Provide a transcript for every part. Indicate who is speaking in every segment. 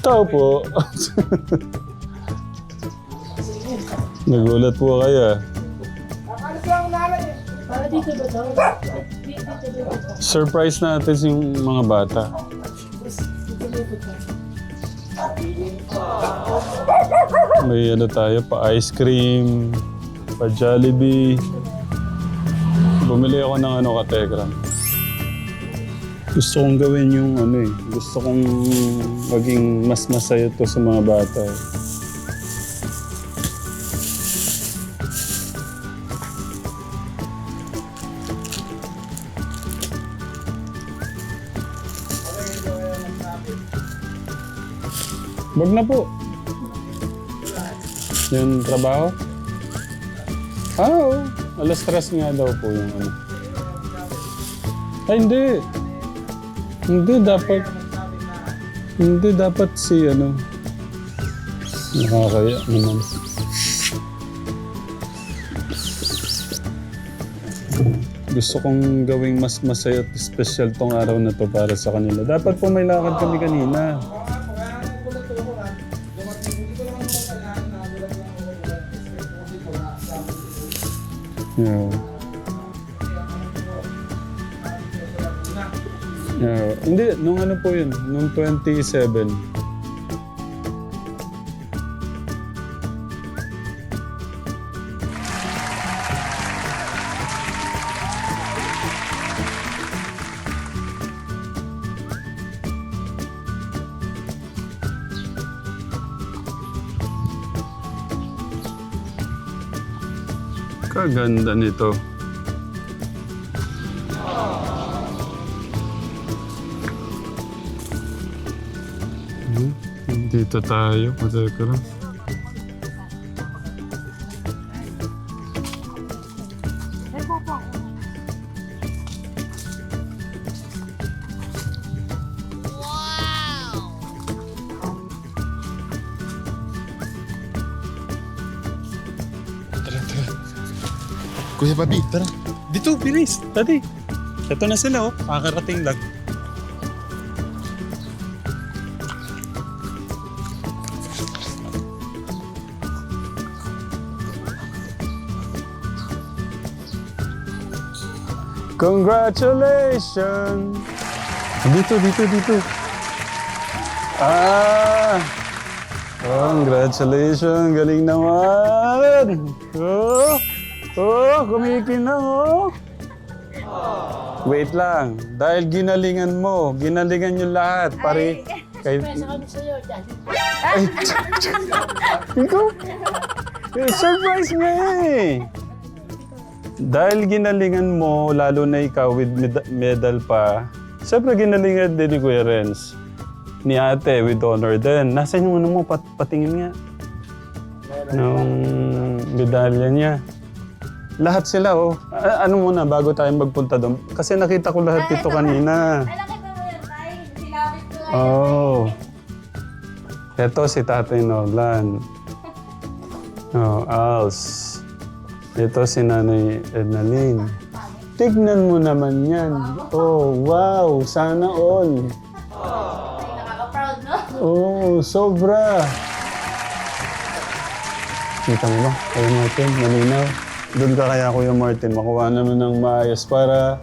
Speaker 1: Tao po. Nagulat po kaya.
Speaker 2: Para dito ba daw? Dito ba daw?
Speaker 1: Surprise natin yung mga bata. May ano tayo, pa ice cream, pa Jollibee. Bumili ako ng ano, katekram. Gusto kong gawin yung ano eh. Gusto kong maging mas masaya to sa mga bata eh. Wag na po. Yung trabaho? Oo. Alas 3 nga daw po yung ano. Ay, hindi. Hindi dapat si ano. Nakakaya naman. Gusto kong gawing mas masaya at special tong araw na to para sa kanila. Dapat po may lakad kami kanina. Yeah. Yeah. Hindi, nung ano po yun, nung 27. Kaganda nito. Dito tayo, katekram.
Speaker 3: Kuya Bobby, tara.
Speaker 1: Dito, bilis. Tadi. Ito na sila, oh. Kakarating lang. Congratulations! Dito. Ah! Congratulations! Galing naman! Kumikinang, oh! Wait lang. Dahil ginalingan mo, ginalingan yung lahat. Pare, kay...
Speaker 2: Pwesa kami sa'yo, Daddy.
Speaker 1: Ay, ikaw? Surprise nga eh. Dahil ginalingan mo, lalo na ikaw with medal pa, siyempre ginalingan din ni Kuya Renz. Ni ate with honor din. Nasaan yung ano mo? Patingin nga. Nung medalya niya. Lahat sila, oh. Ano muna, bago tayo magpunta doon? Kasi nakita ko lahat dito kanina.
Speaker 4: Ay, nakita mo yan, Tay. Sinabit ko nga.
Speaker 1: Oh. Ito si Tatay Norlan. Oh, Als. Ito si Nanay Ednaline. Tignan mo naman yan. Oh, wow. Sana all.
Speaker 4: Ay, nakaka-proud, no?
Speaker 1: Oh, sobra. Kita mo ba? Kuya Martin, malinaw. Doon ka kaya, Kuya Martin, makuha naman ng maayos para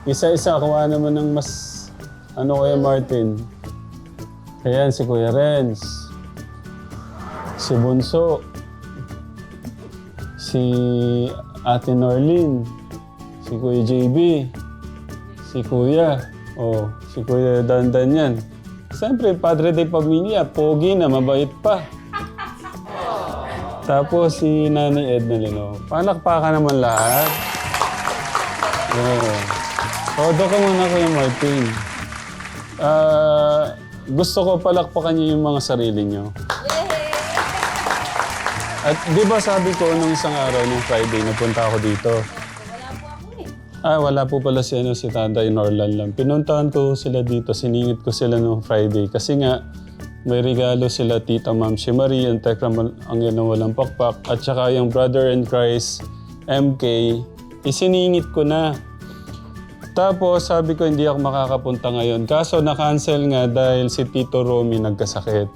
Speaker 1: isa-isa kuha naman ng mas... Ano, Kuya Martin? Ayan, si Kuya Renz. Si Bunso. Si Ate Norlene. Si Kuya JB. Si Kuya. Oh, si Kuya Dandan yan. Siyempre, padre de pamilya. Pogi na, mabait pa. Tapos si Nanay Edna Lino. Palakpakan naman lahat. Todo ka muna, Kuya Martin. Gusto ko palakpakan niyo yung mga sarili niyo. At di ba sabi ko nung isang araw, nung Friday, napunta ako dito.
Speaker 4: Wala po ako eh.
Speaker 1: Wala po pala si Tatay Norlan lang. Pinuntahan ko sila dito, siningit ko sila nung Friday. Kasi nga, may regalo sila Tita Ma'am si Marie, ang Tekram ang yan walang pakpak, at saka yung Brother in Christ, MK, isiningit ko na. Tapos sabi ko hindi ako makakapunta ngayon. Kaso na-cancel nga dahil si Tito Romy nagkasakit.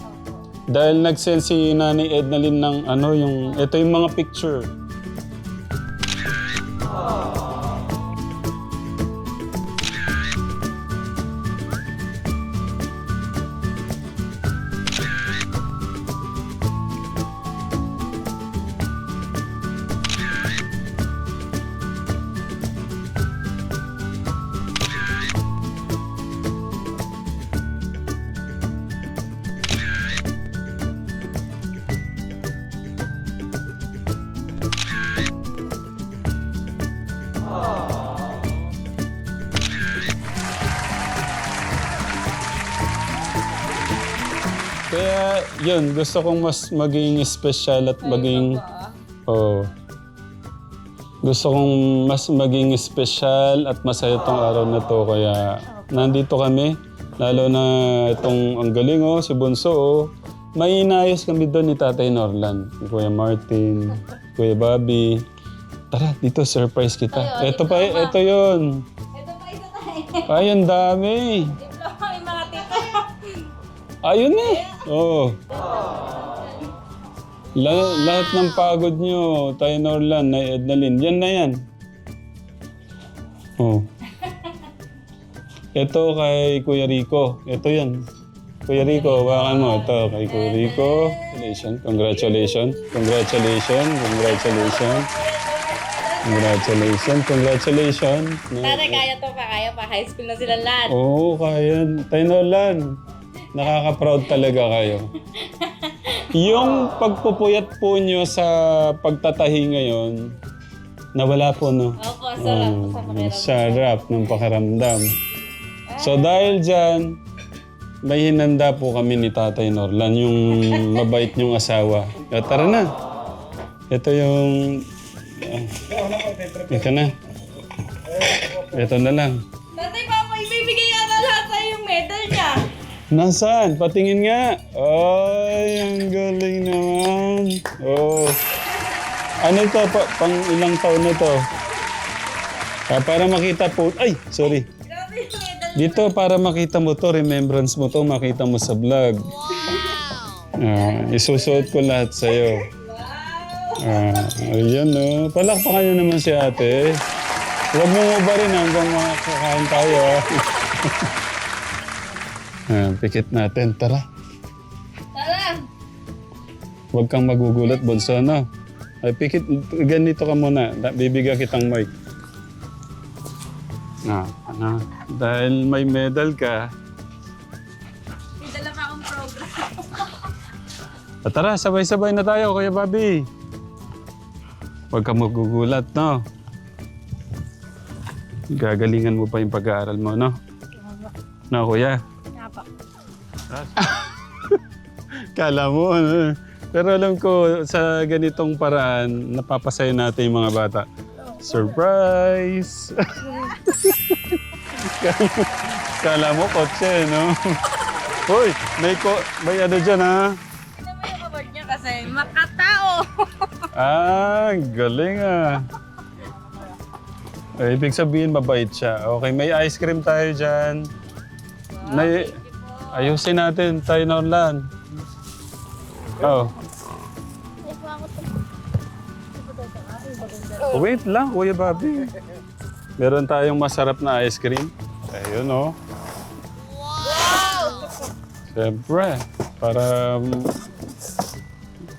Speaker 1: Dahil nag-send si Nanay Ednalyn ng ano, ito yung mga picture. Kaya yun, gusto kong mas maging special at maging... Oh. Gusto kong mas maging special at masaya tong araw na to. Kaya nandito kami. Lalo na itong ang galing si Bunso. May inayos kami doon ni Tatay Norlan. Kuya Martin, Kuya Bobby. Tara, dito surprise kita. Ito pa, ito yun.
Speaker 4: Ito pa isa tayo.
Speaker 1: Ay, ang dami.
Speaker 4: Diploma yung mga tito.
Speaker 1: Ayun eh. Oo. Lahat ng pagod nyo, Tay Norlan, Nay Ednalyn, yan na yan. Oh. Ito kay Kuya Rico. Ito yan. Kuya Rico, hawakan mo. Ito kay Kuya Rico. Congratulations. Congratulations. Congratulations. Congratulations. Congratulations.
Speaker 4: Tatay, kaya to pa. Kaya pa. High school na sila lahat.
Speaker 1: Oo, kaya. Tay Norlan, nakaka-proud talaga kayo. Yung pagpupuyat po nyo sa pagtatahi ngayon, nawala po, no?
Speaker 4: Opo, sarap. Sa pakiramdam.
Speaker 1: Sarap ng pakaramdam. So dahil dyan, may hinanda po kami ni Tatay Norlan, yung mabait niyong asawa. Tara na. Ito yung... ito na. Ito na lang.
Speaker 4: Tatay, papa, ibibigay yata lahat sa yung medal niya.
Speaker 1: Nasaan? Patingin nga. Ay, ang galing naman. Oh. Ano to? Pang ilang taon na to? Para makita po... Ay, sorry.
Speaker 4: Grabe yung medal.
Speaker 1: Dito, para makita mo to, remembrance mo to, makita mo sa vlog. Isusuot ko lahat sa'yo. Ayan, no. Palakpakan nyo naman si ate. Huwag mo rin hanggang makakain tayo. Pikit natin. Tara.
Speaker 4: Tara.
Speaker 1: Huwag kang magugulat, Bunso, no? Ay, pikit. Ganito ka muna. Bibigyan kitang mic. Dahil may medal ka.
Speaker 4: May dala pa akong program.
Speaker 1: Tara, sabay-sabay na tayo, Kuya Bobby. Huwag kang magugulat, no? Gagalingan mo pa yung pag-aaral mo, no? No, Kuya? Kala mo, ano? Pero alam ko, sa ganitong paraan, napapasaya natin yung mga bata. Surprise! Kala mo, kotse, no? Hoy, may ano dyan, ha?
Speaker 4: Ano ba yung award niya kasi makatao?
Speaker 1: Galing, Ibig sabihin, mabait siya. Okay, may ice cream tayo dyan. Ayusin natin, Tay Norlan. Oh. Wait lang, Kuya Bobby. Meron tayong masarap na ice cream. Ayun, oh. Wow! Siyempre, para...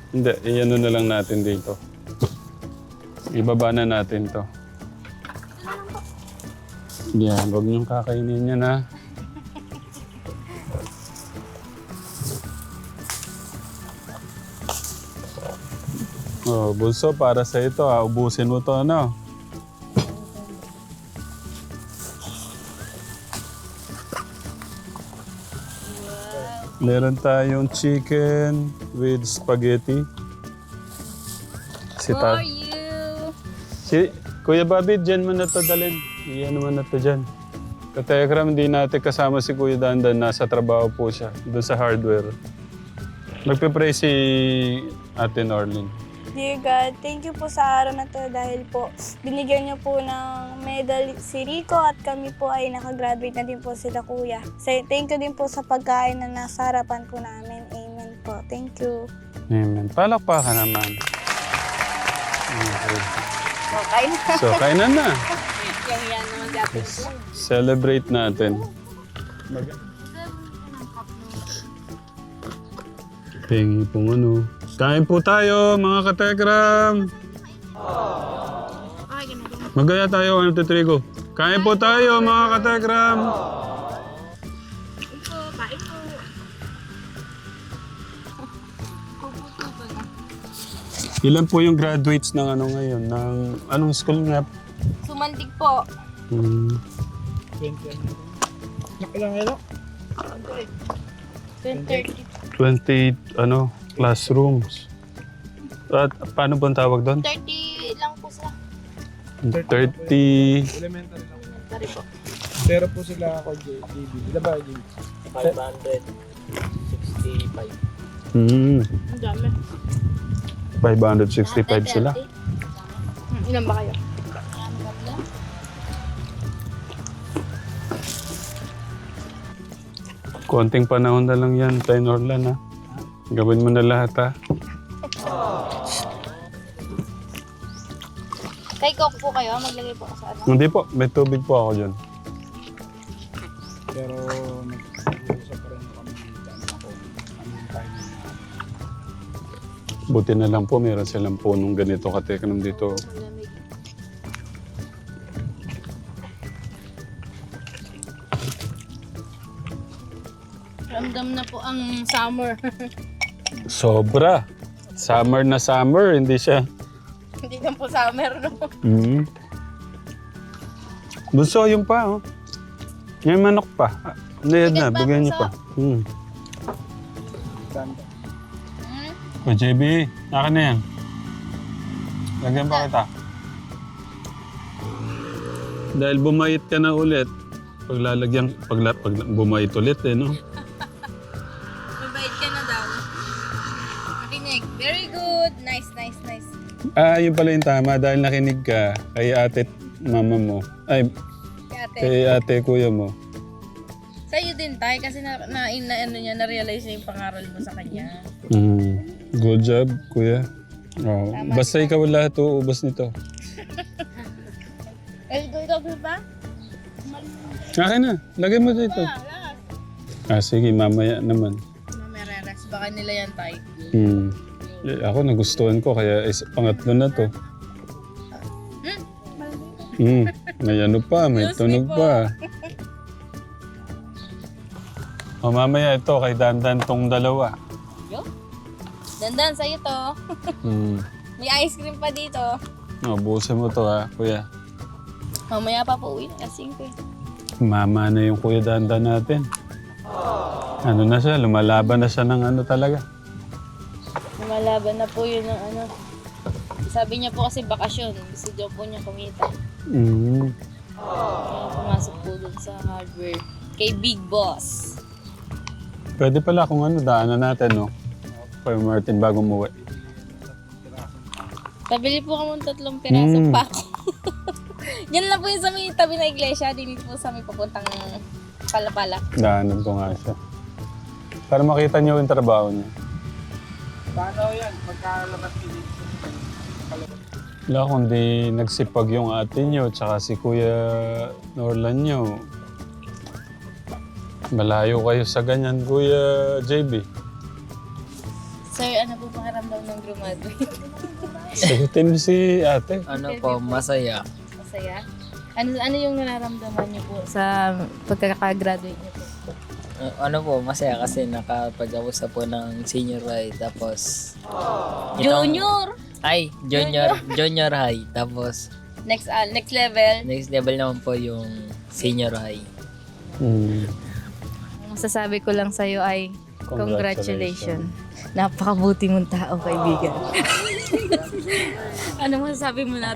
Speaker 1: Hindi, iyan na lang natin dito. Ibaba na natin to. Yan, huwag niyong kakainin yan, ha. Oh, Bunso, para sa ito, ubusin mo to, ano? Meron tayong chicken with spaghetti.
Speaker 4: For you.
Speaker 1: Kuya Bobby, dyan mo na to dalhin. Iyan naman na to dyan. Katekram, hindi natin kasama si Kuya Dandan. Nasa trabaho po siya, doon sa hardware. Magpipray si Ate Norlin.
Speaker 5: Dear God, thank you po sa araw na to dahil po binigyan niyo po ng medal si Rico at kami po ay nakagraduate na din po sila kuya. Thank you din po sa pagkain na nasa harapan po namin. Amen. po. Thank you.
Speaker 1: Amen. Palakpakan naman. Okay.
Speaker 5: Okay na.
Speaker 1: So, kainan na.
Speaker 5: Yang yan naman si Ate.
Speaker 1: Celebrate natin. Pengi pong ano. Kain po tayo, mga katekram. Magaya tayo, 1, 2, 3, go. Kain po tayo, mga katekram. Ilan po yung graduates ng ano ngayon? Ng anong school nga?
Speaker 4: Sumandig po.
Speaker 1: 20,
Speaker 4: 10:30.
Speaker 1: ano, classrooms. At paano ba ang tawag doon?
Speaker 4: 30 lang po sila.
Speaker 1: 30.
Speaker 4: Elementary po.
Speaker 6: Pero po sila ako, JB. Ila ba, JB?
Speaker 2: 565.
Speaker 1: Hmm,
Speaker 4: Ang dami.
Speaker 1: 565 sila.
Speaker 4: Ilan ba kayo?
Speaker 1: Konting panahon na lang yan, Tay Norlan, ha? Gawin mo na lahat, ha?
Speaker 4: Tay, coke po kayo. Maglagay po ako sa ano.
Speaker 1: Hindi po, may tubig po ako dyan.
Speaker 6: Pero nag-uusap pa rin kami dyan ako. Ano tayo na.
Speaker 1: Buti na lang po, meron silang punong ganito katekram dito.
Speaker 4: Ramdam na po ang summer.
Speaker 1: Sobra. Summer na summer, hindi siya.
Speaker 4: Hindi lang po summer, no?
Speaker 1: Bunso, yung pa, oh. Yung manok pa. Hindi na,
Speaker 4: Bigat pa,
Speaker 1: bigyan niyo
Speaker 4: bunso.
Speaker 1: pa.
Speaker 6: Ganda.
Speaker 1: O, JB, akin na yan. Lagyan pa kita. Dahil bumait ka na ulit, pag bumait ulit, eh, no?
Speaker 4: Mabait ka na daw. Makinig. Very good. Nice, nice, nice.
Speaker 1: Ah, yun pala yung tama. Dahil nakinig ka kay ate, mama mo. Ay,
Speaker 4: Kate.
Speaker 1: kay ate, kuya mo.
Speaker 4: Sa'yo din, Tay, kasi na-realize niya yung pangaral mo sa kanya.
Speaker 1: Good job, kuya. Oh, basta ikaw lahat uubos nito.
Speaker 4: Ikaw ba?
Speaker 1: Akin na, lagay mo dito. Ah, sige, mamaya naman.
Speaker 4: Mamaya relax. Baka nila yan, Tay.
Speaker 1: Ako nagustuhan ko, kaya pangatlo na to. May ano pa, may
Speaker 4: Excuse me
Speaker 1: tunog
Speaker 4: po.
Speaker 1: pa. O mamaya ito, kay Dandan tong dalawa.
Speaker 4: Dandan, sa'yo to. May ice cream pa dito.
Speaker 1: O, buusan mo to, ha, kuya.
Speaker 4: Mamaya pa po uwi na kasing ko.
Speaker 1: Mama na yung kuya Dandan natin. Ano na siya, lumalaban na siya ng ano talaga.
Speaker 4: Lumalaban na po yun ng ano. Sabi niya po kasi bakasyon. Gusto daw po niya kumita. Kaya pumasok po dun sa hardware. Kay Big Boss.
Speaker 1: Pwede pala kung ano, daanan natin, no? Kay Martin bago umuwi.
Speaker 4: Pabili po kami ng 3 pirasong pako. Yan lang po yung sa may tabi na iglesia. Dinit po sa may papuntang Palapala.
Speaker 1: Daanan ko nga siya. Para makita niyo yung trabaho niya.
Speaker 6: Paano yan? Pagkalabas dito.
Speaker 1: Wala kundi nagsipag yung ate niyo tsaka si Kuya Norlan niyo. Malayo kayo sa ganyan, Kuya JB.
Speaker 4: Sir, ano po pakiramdam ng graduate?
Speaker 1: Sagutin mo si ate.
Speaker 7: Ano po, masaya.
Speaker 4: Masaya? Ano yung nararamdaman niyo po sa pagkakagraduate niyo po?
Speaker 7: Ano po, masaya kasi nakapag-abos na po ng senior high. Tapos...
Speaker 4: Junior!
Speaker 7: Ay, junior high. Tapos,
Speaker 4: Next level.
Speaker 7: next level naman po yung senior high.
Speaker 4: Ang masasabi ko lang sa'yo ay congratulations. Napakabuti mong tao, kaibigan. Ano masasabi mo na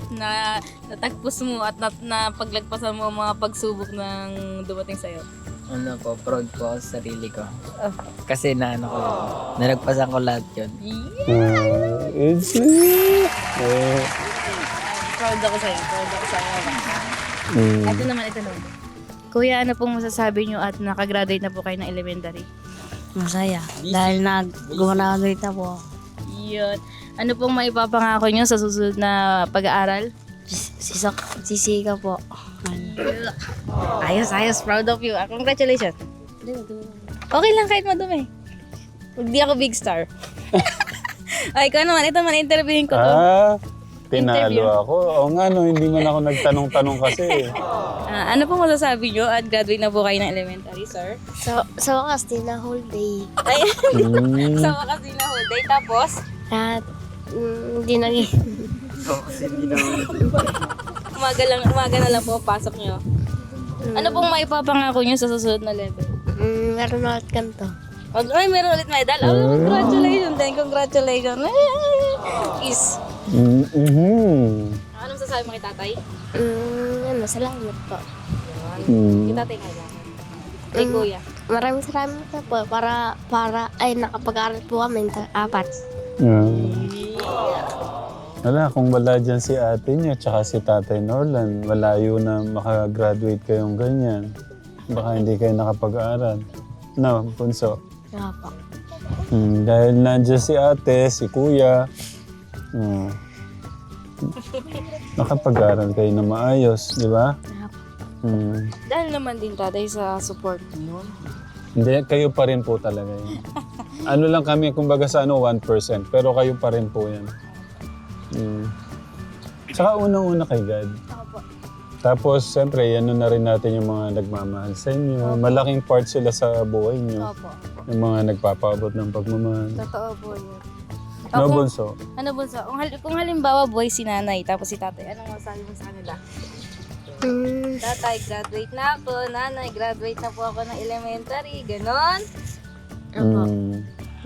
Speaker 4: natagpos mo at napaglagpasan mo ang mga pagsubok ng dumating sa'yo?
Speaker 7: Ano po, proud po ako sa sarili ko. Kasi nalagpasan ko lahat yun.
Speaker 1: It's
Speaker 4: Proud ako sa'yo. Ito naman. Kuya, ano pong masasabi nyo at nakagraduate na po kayo ng elementary?
Speaker 8: Masaya. Dahil nag-graduate na po ako.
Speaker 4: Yun. Ano pong maipapangako nyo sa susunod na pag-aaral?
Speaker 8: Sisika po.
Speaker 4: Ayos. Proud of you. Congratulations. Okay lang kahit madumi. Hindi ako big star. Ay, ikaw naman. Ito man, interviewin ko to.
Speaker 1: Tinalo ako. Oo nga, no, hindi man ako nagtanong-tanong kasi.
Speaker 4: Ano pong masasabi nyo at graduate na po kayo ng elementary, sir?
Speaker 8: Sa wakas, din na whole day.
Speaker 4: Ay,
Speaker 1: Mm.
Speaker 4: sa wakas din na whole day. Tapos,
Speaker 8: At hindi naging...
Speaker 4: umaga na lang po pasok nyo. Ano pong maipapangako nyo sa susunod na level?
Speaker 8: Meron na ulit kanto.
Speaker 4: Ay, meron ulit medal? Oh, congratulations din. Congratulations. Is.
Speaker 1: Mm-hmm.
Speaker 4: Anong sasabi mo kay tatay?
Speaker 8: Salamat po.
Speaker 4: Kay tatay kailangan. Kay kuya.
Speaker 8: Maraming salamat po para nakapag-aral po kami 4.
Speaker 1: Wala, kung wala dyan si ate niya tsaka si tatay Norlan, malayo na makagraduate kayong ganyan. Baka hindi kayo nakapag-aaral. No, Bunso.
Speaker 8: Nga po.
Speaker 1: Dahil nandiyan si ate, si kuya, nakapag-aaral kayo na maayos, di ba?
Speaker 4: Dahil naman din tatay sa support mo.
Speaker 1: Hindi, kayo pa rin po talaga yun. Ano lang kami, kumbaga sa 1%, pero kayo pa rin po yan. Tsaka unang-una kay God. Tapos, siyempre, ano na rin natin yung mga nagmamahal sa inyo. Malaking part sila sa buhay niyo.
Speaker 4: Opo.
Speaker 1: Yung mga nagpapaabot ng pagmamahal.
Speaker 4: Totoo po yun.
Speaker 1: No, Bunso?
Speaker 4: Ano Bunso? Kung halimbawa boy si nanay tapos si tatay, anong masasabi mo sa kanila? Tatay, graduate na ako. Nanay, graduate na po ako ng elementary. Ganon.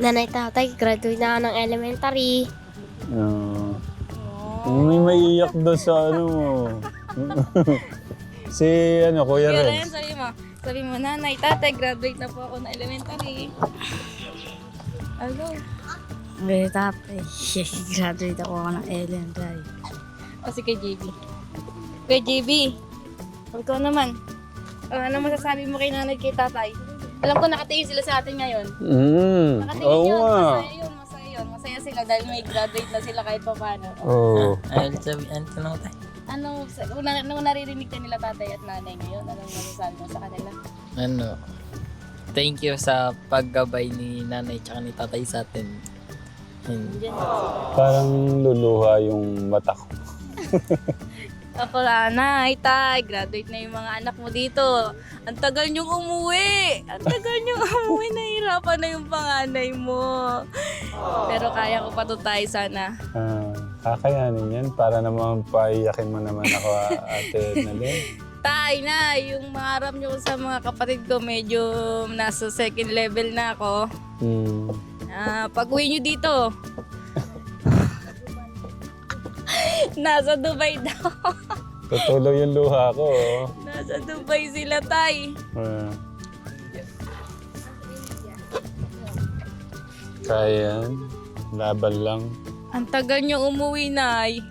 Speaker 8: Nanay, tatay, graduate na ako ng elementary.
Speaker 1: May maiiyak doon sa ano mo. Si Kuya
Speaker 4: Kaya
Speaker 1: Renz.
Speaker 4: yan, sabi mo, nanay, tatay, graduate na po ako ng elementary. Hello.
Speaker 8: May tatay, graduate ako ng elementary.
Speaker 4: Kasi kay JB. Kay JB, ikaw naman. Ano masasabi mo kay nanay, kay tatay? Alam ko nakatingin sila sa atin ngayon. Nakatingin
Speaker 1: Oo
Speaker 4: yun,
Speaker 1: nga.
Speaker 4: masaya yun. Masaya sila dahil may graduate na sila kahit pa paano.
Speaker 1: Oo.
Speaker 7: Ano tanong tayo?
Speaker 4: Nung naririnig ka nila tatay at nanay ngayon, anong masasabi mo sa kanila?
Speaker 7: Thank you sa paggabay ni nanay tsaka ni tatay sa atin.
Speaker 1: Parang luluha yung mata ko.
Speaker 4: Ako nanay, tay, graduate na yung mga anak mo dito. Ang tagal niyong umuwi. Nahihirapan na yung panganay mo. Pero kaya ko pa to tay sana.
Speaker 1: Kakayanin yan para naman paiyakin mo naman ako, ate Nalin.
Speaker 4: Tay na, yung maharap niyo sa mga kapatid ko, medyo nasa second level na ako. Pag-uwi niyo dito, nasa Dubai daw.
Speaker 1: Tutuloy yung luha ko.
Speaker 4: Nasa Dubai sila, tay.
Speaker 1: Kaya yan. Laban lang.
Speaker 4: Ang tagal niyo umuwi, nay.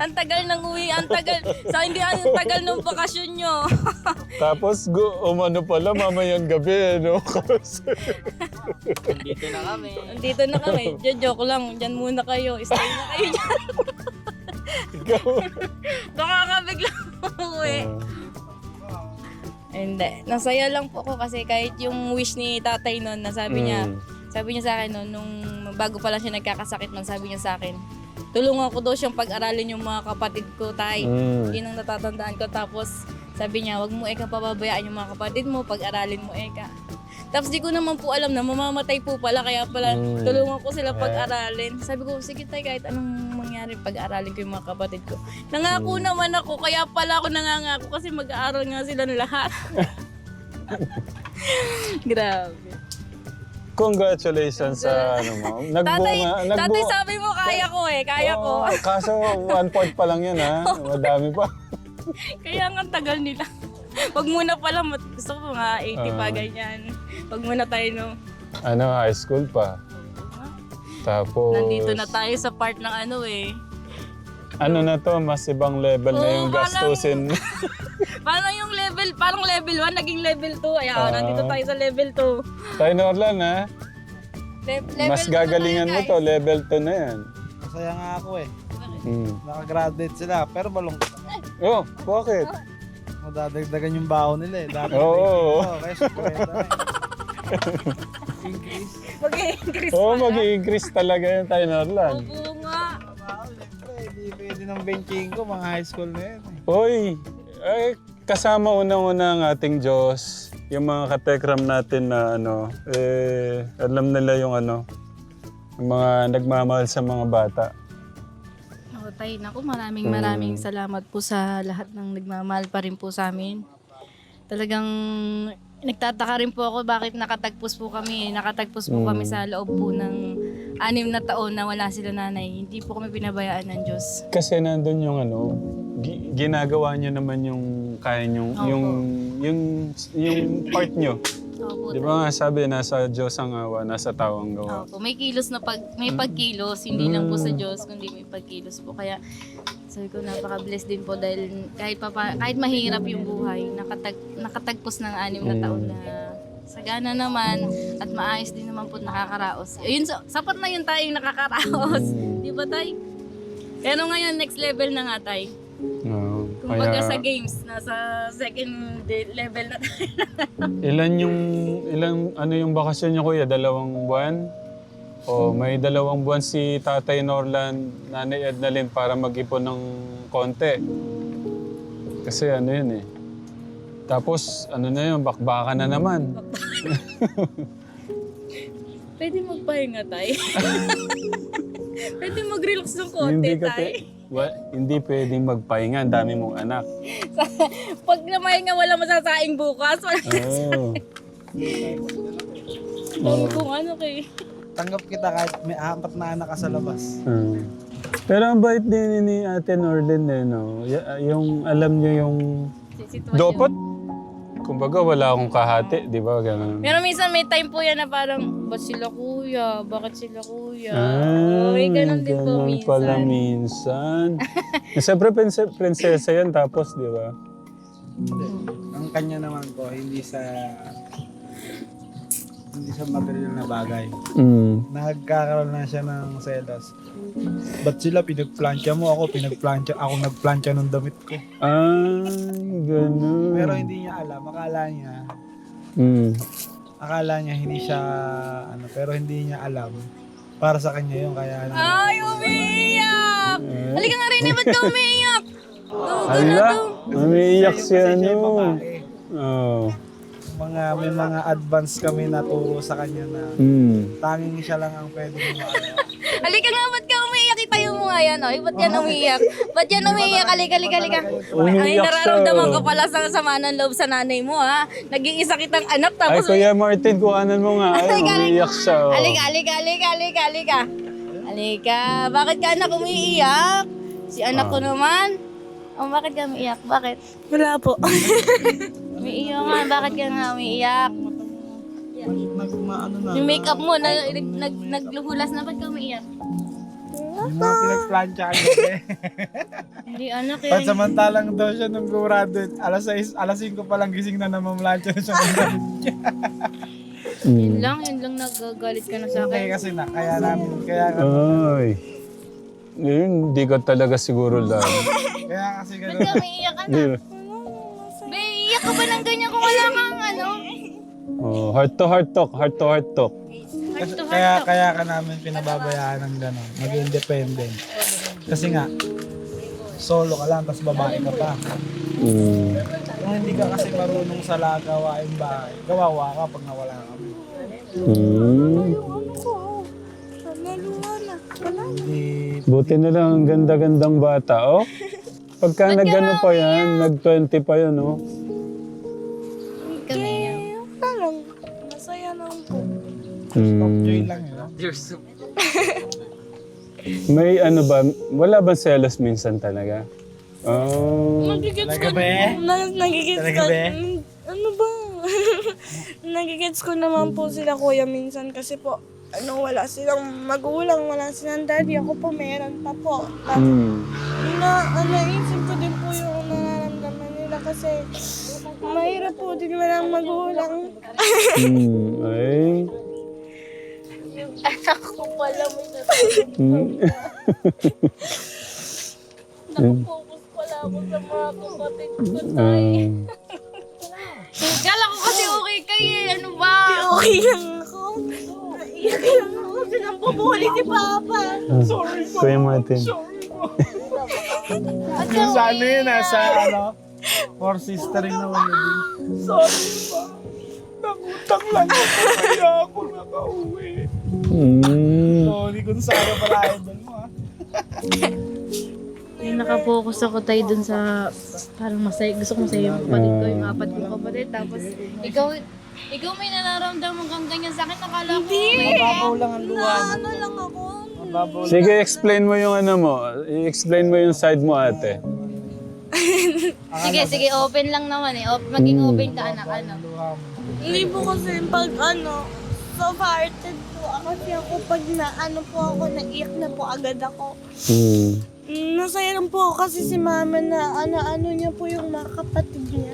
Speaker 4: Ang tagal ng uwi, ang tagal ng bakasyon nyo.
Speaker 1: Tapos umano pala mamayang gabi, no?
Speaker 7: Dito na kami.
Speaker 4: Andito na kami. Joke lang. Diyan muna kayo. Stay na kayo dyan.
Speaker 1: Ikaw.
Speaker 4: Baka ka biglang umuwi. Hindi. Nasaya lang po ako kasi kahit yung wish ni tatay noon, sabi niya sa akin noon, nung bago pa lang siya nagkakasakit man, sabi niya sa akin, tulungan ko daw siyang pag-aralin yung mga kapatid ko, tay. Yun ang natatandaan ko. Tapos sabi niya, wag mo pababayaan yung mga kapatid mo, pag-aralin mo Tapos di ko naman po alam na mamamatay po pala, kaya pala tulungan ko sila pag-aralin. Sabi ko, sige tay, kahit anong mangyari, pag-aralin ko yung mga kapatid ko. Nangako naman ako, kaya pala ako nangangako kasi mag-aaral nga sila lahat. Grabe.
Speaker 1: Congratulations sa mo.
Speaker 4: Tatay, sabi mo kaya ko kaya ko.
Speaker 1: Kaso 1 point pa lang yan Madami pa.
Speaker 4: Kaya nga tagal nila. Wag muna pala, gusto ko mga 80 pa ganyan. Wag muna tayo
Speaker 1: high school pa. Tapos...
Speaker 4: Nandito na tayo sa part ng
Speaker 1: Ano na to, mas ibang level na yung
Speaker 4: Oo,
Speaker 1: gastusin.
Speaker 4: Paano yung level, parang level 1, naging level 2. Ayan, nandito tayo sa level 2.
Speaker 1: Tayo Norlan ha, mas gagalingan mo to, level 2 na yan.
Speaker 6: Masaya nga ako eh.
Speaker 1: Hmm.
Speaker 6: Nakagraduate sila, pero malungkot ako.
Speaker 1: Oh, bakit?
Speaker 6: Madadagdagan yung baon nila eh. Dati
Speaker 1: Oo.
Speaker 6: kaya syempre. Increase.
Speaker 4: Mag-i-increase
Speaker 1: Oo,
Speaker 4: pala.
Speaker 1: mag-i-increase talaga yung tayo Norlan.
Speaker 4: Oo nga.
Speaker 6: Baon, syempre. Hindi pwede ng benching ko, mga high school na yan eh.
Speaker 1: Hoy, ay, kasama unang-una ang ating Diyos. Yung mga katekram natin na alam nila yung yung mga nagmamahal sa mga bata.
Speaker 4: Oh, tay, naku, maraming salamat po sa lahat ng nagmamahal pa rin po sa amin. Talagang nagtataka rin po ako bakit nakatagpos po kami. Nakatagpos po kami sa loob po ng 6 na taon na wala sila nanay. Hindi po kami pinabayaan ng Diyos.
Speaker 1: Kasi nandun yung ginagawa niyo naman yung kaya nyo, yung part nyo.
Speaker 4: Opo,
Speaker 1: Di ba nga sabi, nasa Diyos ang awa, nasa tao ang gawa.
Speaker 4: Opo, may kilos na may pagkilos, hindi lang po sa Diyos, kundi may pagkilos po. Kaya sabi ko napaka-blessed din po dahil kahit mahirap yung buhay, nakatagpos ng 6 na taon na sagana naman at maayos din naman po nakakaraos. Ayun, sapat na yun tayong nakakaraos. Di ba tay? Pero ngayon, next level na nga tay.
Speaker 1: Oo,
Speaker 4: Kumbaga sa games, nasa second level na tayo.
Speaker 1: ilan yung bakasyon niyo kuya? 2 buwan? O may 2 buwan si Tatay Norlan, Nanay Ednalyn para mag-ipon ng konti. Kasi yun eh. Tapos na yun, bakbaka na naman.
Speaker 4: Pwede magpahinga tayo. Pwede mag-relax ng konti tayo.
Speaker 1: Hindi pwedeng magpahinga, ang dami mong anak.
Speaker 4: Pag namahinga, wala masasaing bukas.
Speaker 1: Oo.
Speaker 4: Dami kong ano kay.
Speaker 6: Tanggap kita kahit may 4 na anak ka sa labas.
Speaker 1: Pero ang bait din ni Ate Norlin no? Yung alam niyo yung
Speaker 4: Sitwasyon.
Speaker 1: dapat kumbaga wala akong kahati, di ba? Ganun.
Speaker 4: Pero minsan may time po yan na parang, ba't sila kuya? Bakit sila kuya?
Speaker 1: Ay,
Speaker 4: Ganun din po
Speaker 1: ganun
Speaker 4: minsan.
Speaker 1: pala minsan. Siyempre, prinsesa yan tapos, di ba?
Speaker 6: Ang kanya naman po, hindi sa material na bagay. Nagkakaroon na siya ng selos. Ba't sila pinagplansya mo? Ako nagplansya ng damit ko.
Speaker 1: Ay, ganun.
Speaker 6: Pero hindi niya alam. Akala niya hindi siya pero hindi niya alam. Para sa kanya yun, kaya lang.
Speaker 4: Ay, umiiyak! Halika nga rin, ba't ka umiiyak?
Speaker 1: Hala, umiiyak si
Speaker 6: Kasi siya yung
Speaker 1: ano.
Speaker 6: babae.
Speaker 1: Oh.
Speaker 6: May mga advance kami naturo sa kanya na tanging siya lang ang pwede mo
Speaker 4: Halika nga, ba't ka umiiyak? Itayo mo nga yan, oy. Ba't yan umiiyak? Ba't yan umiiyak? Halika. Ay,
Speaker 1: Umiiyak siya.
Speaker 4: nararamdaman ko pala sa sama ng loob sa nanay mo, ha? Nag-iisa kitang anak,
Speaker 1: Ay,
Speaker 4: tapos...
Speaker 1: Kuya Martin, kuhanan mo nga. Ay, umiiyak siya. Oh.
Speaker 4: Halika. Bakit ka anak umiiyak? Si anak ko naman. Oh, bakit ka umiiyak? Bakit?
Speaker 5: Wala po.
Speaker 4: Umiiyak nga. Bakit ka nga umiiyak? Yung makeup mo, nagluhulas na. Ba't ka umiiyak?
Speaker 6: Yung mga pinagplansya kanya
Speaker 4: Hindi anak eh.
Speaker 6: Pansamantalang daw siya nung graduate. Alas 5 pa lang gising na namamlansya na siya ng damit niya.
Speaker 4: Yun lang nagagalit ka na sa
Speaker 6: Hindi
Speaker 4: akin.
Speaker 6: kasi kaya nga.
Speaker 1: Ay. Ngayon, hindi ka talaga siguro lang.
Speaker 6: Kaya kasi
Speaker 4: Ba't
Speaker 6: gano'n.
Speaker 4: ka umiiyak anak? Be, iyak ka ba ng ganyan kung wala kang ano?
Speaker 1: Oh, heart to heart talk.
Speaker 6: Kaya ka namin pinababayaan ng gano'n. Mag-independent. Kasi nga, solo ka lang, tapos babae ka pa. Kung hindi ka kasi marunong sa gawain bahay, kawawa ka pag nawala kami. Hindi,
Speaker 1: Buti na lang ang ganda-gandang bata, oh. Pagka nag-ano pa yan, nag-20 pa yan, oh.
Speaker 4: Kami.
Speaker 5: Parang masaya lang po.
Speaker 6: enjoy lang yun.
Speaker 1: May ano ba, wala ba selos minsan talaga? Oh.
Speaker 5: Nagigits
Speaker 6: Talaga
Speaker 5: ko.
Speaker 6: ba eh?
Speaker 5: Nagigits
Speaker 6: Talaga
Speaker 5: ko.
Speaker 6: ba eh?
Speaker 5: Ano ba? Nagigits ko naman po sila kuya minsan kasi po wala silang magulang, wala silang daddy. Ako po meron pa po. Tapos, naisip ko din po yung nararamdaman nila kasi mahirap po din walang magulang.
Speaker 1: Ay.
Speaker 4: Anak ko pala may Nakapokus pala ako sa mga kapatid ko, tay. Kala ko kasi okay kayo eh. Ano ba?
Speaker 5: Okay lang ako. Naiyak lang ako kasi nang bumuli si Papa.
Speaker 1: Kuya Martin.
Speaker 6: Yung sa ano yun, nasa ano, for sister in the wedding. Sorry pa. Nangutang lang ako kaya ako nakauwi. Sorry kung saan pala idol mo ha.
Speaker 4: Yung nakapokus ako tayo dun sa parang masaya. Gusto ko masaya yung kapatid ko, yung apat kong kapatid. Tapos ikaw may nararamdaman kang ganyan sa akin. Nakala ko.
Speaker 6: Mababaw lang ang luha.
Speaker 5: Ano lang ako.
Speaker 6: Mababaw lang.
Speaker 1: Sige, explain mo yung ano mo. I-explain mo yung side mo, ate.
Speaker 4: Sige, open lang naman eh. Maging open ka, anak. Ano?
Speaker 5: Hindi po kasi pag soft-hearted po kasi ako pag po ako, naiyak na po agad ako. Nasaya lang po ako kasi si mama na ano niya po yung mga kapatid niya.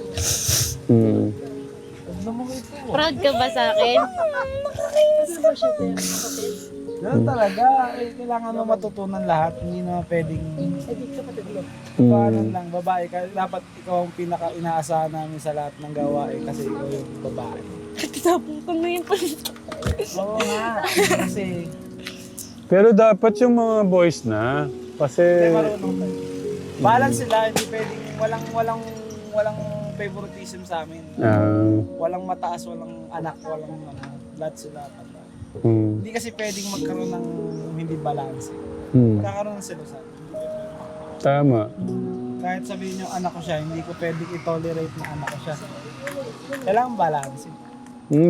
Speaker 4: Proud ka ba sa akin?
Speaker 6: Ganun talaga. Kailangan mo matutunan lahat. Hindi naman pwedeng... Paano lang, babae ka. Dapat ikaw ang pinaka-inaasahan namin sa lahat ng gawain kasi ikaw yung babae.
Speaker 5: Katapos ko na yun po.
Speaker 6: Oo nga. Kasi...
Speaker 1: Pero dapat yung mga boys na. Kasi...
Speaker 6: Hindi marunong tayo. Balance sila. Hindi pwedeng... Walang favoritism sa amin. Walang mataas, walang anak, walang lahat sila. Hindi kasi pwedeng magkaroon ng hindi balance. Magkakaroon ng selosan.
Speaker 1: Tama.
Speaker 6: Kahit sabihin yung anak ko siya, hindi ko pwedeng i-tolerate na anak ko siya. Kailangan balance.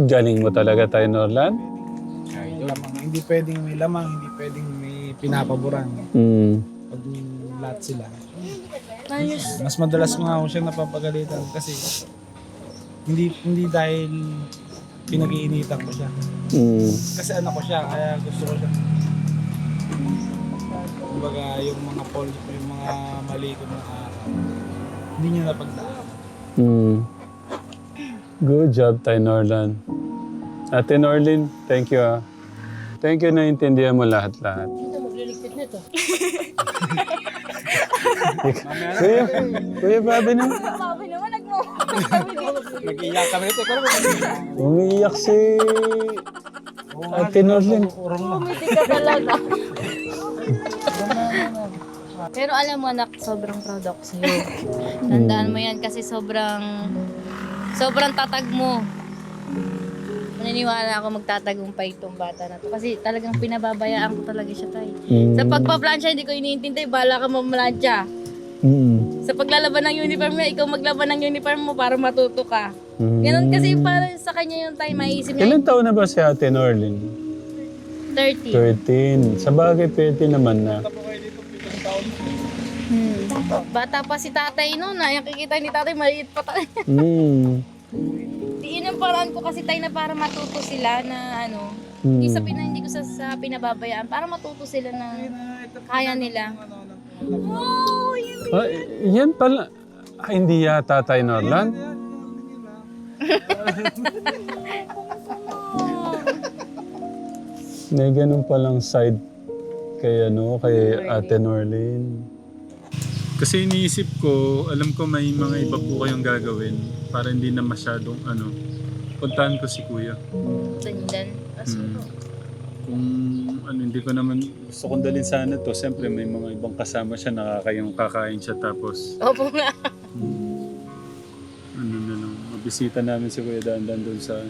Speaker 1: Galing mo talaga tayo, Norlan.
Speaker 6: Hindi pwedeng may lamang, hindi pwedeng may pinapaboran. Pag lahat sila. Mas madalas nga ako siyang napapagalitan kasi hindi dahil pinag-iinitan ko siya. Kasi anak ko siya, kaya gusto ko siya. Kumbaga yung mga yung mga mali ko ng araw, hindi niya napagdaan.
Speaker 1: Good job tayo, Norlan. Ate Norlin, thank you ah. Thank you na intindihan mo lahat-lahat. Kuya Bobby na.
Speaker 5: Sabi naman,
Speaker 6: Nag-iiyak kami nito.
Speaker 1: Umiiyak si Ate Norlin.
Speaker 4: Umiti ka talaga. Pero alam mo anak, sobrang proud ako sa'yo. Tandaan mo yan kasi sobrang tatag mo. Naniniwala ako magtatagumpay itong bata na to. Kasi talagang pinababayaan ko talaga siya tayo. Sa pagpaplansya, hindi ko iniintindi. Bahala ka mamlansya. Sa paglalaban ng uniform niya, ikaw maglaban ng uniform mo para matuto ka. Ganun kasi para sa kanya yung time, maiisip niya.
Speaker 1: Ilan taon na ba si Ate Norlin?
Speaker 4: 30.
Speaker 1: 13. Sa bagay, 20 naman na.
Speaker 4: Bata pa si tatay noon. Nakikita ni tatay, maliit pa tayo. Yun ang paraan ko kasi tayo na para matuto sila na hindi ko sa pinababayaan. Para matuto sila na kaya nila.
Speaker 1: Yan pala. Hindi yata tayo, Norlan. May ganun palang side kay Ate Norlin. Kasi iniisip ko, alam ko may mga iba po kayong gagawin para hindi na masyadong puntahan ko si Kuya.
Speaker 4: Sandan.
Speaker 1: Kung hindi ko naman gusto kong dalhin sana to, siyempre may mga ibang kasama siya, kakain siya tapos
Speaker 4: Opo nga.
Speaker 1: na lang, mabisita namin si Kuya Dandan doon sa